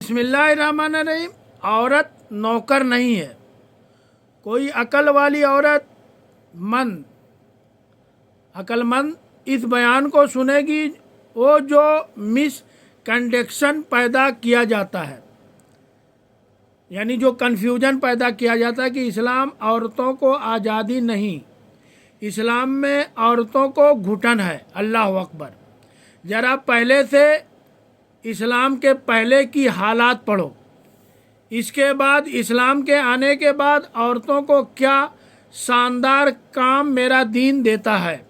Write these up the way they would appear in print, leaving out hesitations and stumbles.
बिस्मिल्लाहिर्रहमानिर्रहीम। औरत नौकर नहीं है। कोई अकल वाली अकलमंद इस बयान को सुनेगी, वो जो मिसकंडक्शन पैदा किया जाता है, यानी जो कन्फ्यूजन पैदा किया जाता है कि इस्लाम औरतों को आज़ादी नहीं, इस्लाम में औरतों को घुटन है। अल्लाह अकबर। ज़रा पहले से इस्लाम के पहले की हालात पढ़ो, इसके बाद इस्लाम के आने के बाद औरतों को क्या शानदार काम मेरा दीन देता है।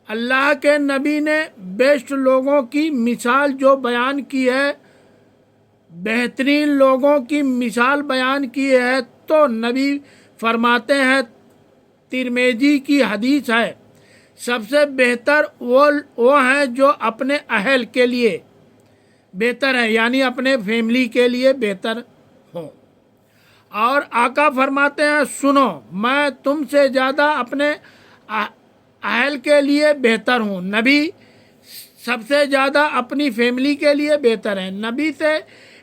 अल्लाह के नबी ने बेस्ट लोगों की मिसाल जो बयान की है, बेहतरीन लोगों की मिसाल बयान की है, तो नबी फरमाते हैं, तिरमिज़ी की हदीस है, सबसे बेहतर वो हैं जो अपने अहल के लिए बेहतर है, यानी अपने फैमिली के लिए बेहतर हो। और आका फरमाते हैं, सुनो, मैं तुमसे ज़्यादा अपने अहल के लिए बेहतर हूँ। नबी सबसे ज़्यादा अपनी फैमिली के लिए बेहतर है। नबी से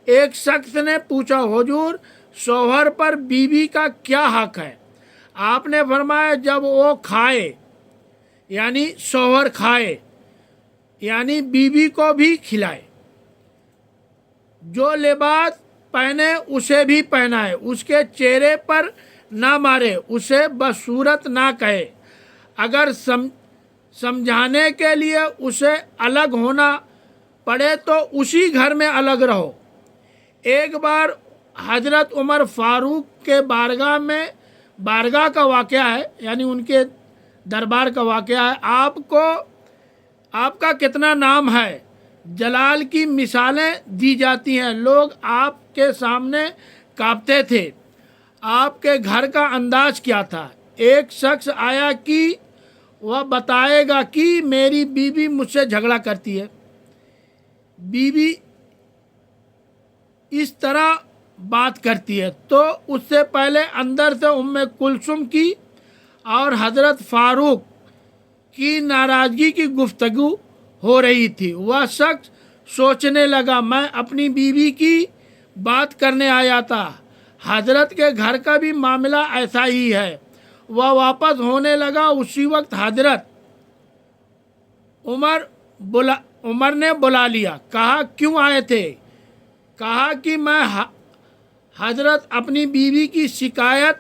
एक शख्स ने पूछा, हुजूर, शौहर पर बीवी का क्या हक है? आपने फरमाया, जब वो खाए, यानी शौहर खाए, यानी बीवी को भी खिलाए, जो लिबास पहने उसे भी पहनाए, उसके चेहरे पर ना मारे, उसे बदसूरत ना कहे, अगर समझाने के लिए उसे अलग होना पड़े तो उसी घर में अलग रहो। एक बार हजरत उमर फारूक के बारगाह का वाक़या है, यानी उनके दरबार का वाक़या है। आपका कितना नाम है, जलाल की मिसालें दी जाती हैं। लोग आपके सामने कांपते थे। आपके घर का अंदाज क्या था? एक शख्स आया कि वह बताएगा कि मेरी बीवी मुझसे झगड़ा करती है, बीवी इस तरह बात करती है। तो उससे पहले अंदर से उम्मे कुलसुम की और हज़रत फारूक की नाराज़गी की गुफ्तगू हो रही थी। वह शख्स सोचने लगा, मैं अपनी बीवी की बात करने आया था, हजरत के घर का भी मामला ऐसा ही है। वह वापस होने लगा। उसी वक्त हजरत उमर ने बुला लिया। कहा, क्यों आए थे? कहा कि मैं हजरत अपनी बीवी की शिकायत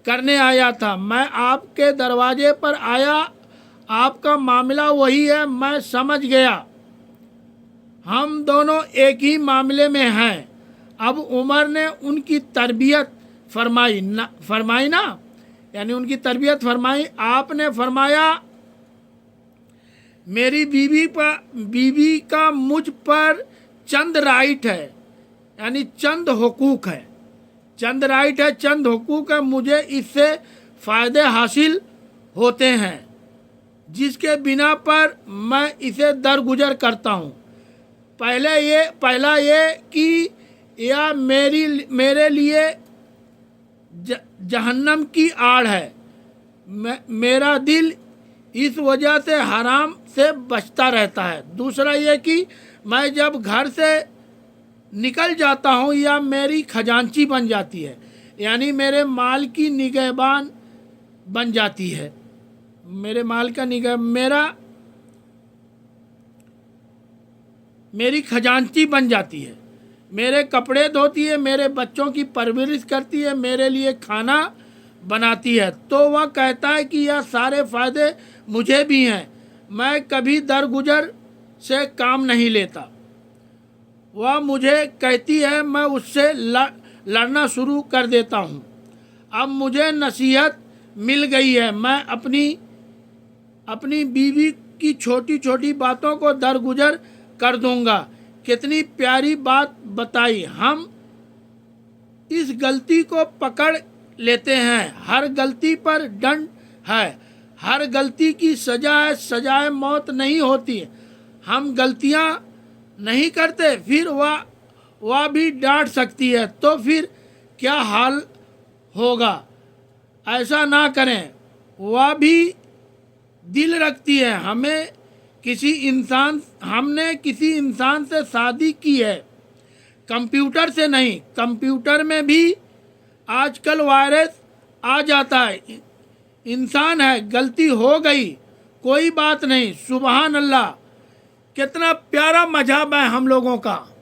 करने आया था। मैं आपके दरवाजे पर आया, आपका मामला वही है, मैं समझ गया, हम दोनों एक ही मामले में हैं। अब उमर ने उनकी तरबियत फरमाई ना, यानी उनकी तरबियत फरमाई। आपने फरमाया, मेरी बीवी का मुझ पर चंद राइट है, यानी चंद हुकूक है, चंद हुकूक है। मुझे इससे फ़ायदे हासिल होते हैं, जिसके बिना पर मैं इसे दरगुजर करता हूँ। पहला ये कि यह मेरे लिए जहन्नम की आड़ है, मेरा दिल इस वजह से हराम से बचता रहता है। दूसरा ये कि मैं जब घर से निकल जाता हूँ, या मेरी खजांची बन जाती है, यानी मेरे माल की निगहबान बन जाती है, मेरे माल का मेरी खजांची बन जाती है, मेरे कपड़े धोती है, मेरे बच्चों की परवरिश करती है, मेरे लिए खाना बनाती है। तो वह कहता है कि यह सारे फ़ायदे मुझे भी हैं, मैं कभी दरगुजर से काम नहीं लेता। वह मुझे कहती है, मैं उससे लड़ना शुरू कर देता हूँ। अब मुझे नसीहत मिल गई है, मैं अपनी बीवी की छोटी छोटी बातों को दरगुजर कर दूंगा। कितनी प्यारी बात बताई। हम इस गलती को पकड़ लेते हैं, हर गलती पर दंड है, हर गलती की सजा है, सजाए मौत नहीं होती। हम गलतियां नहीं करते, फिर वह भी डांट सकती है, तो फिर क्या हाल होगा? ऐसा ना करें। वह भी दिल रखती है। हमने किसी इंसान से शादी की है, कंप्यूटर से नहीं, कंप्यूटर में भी आजकल वायरस आ जाता है। इंसान है, गलती हो गई, कोई बात नहीं, सुबहान अल्लाह। कितना प्यारा मजहब है हम लोगों का।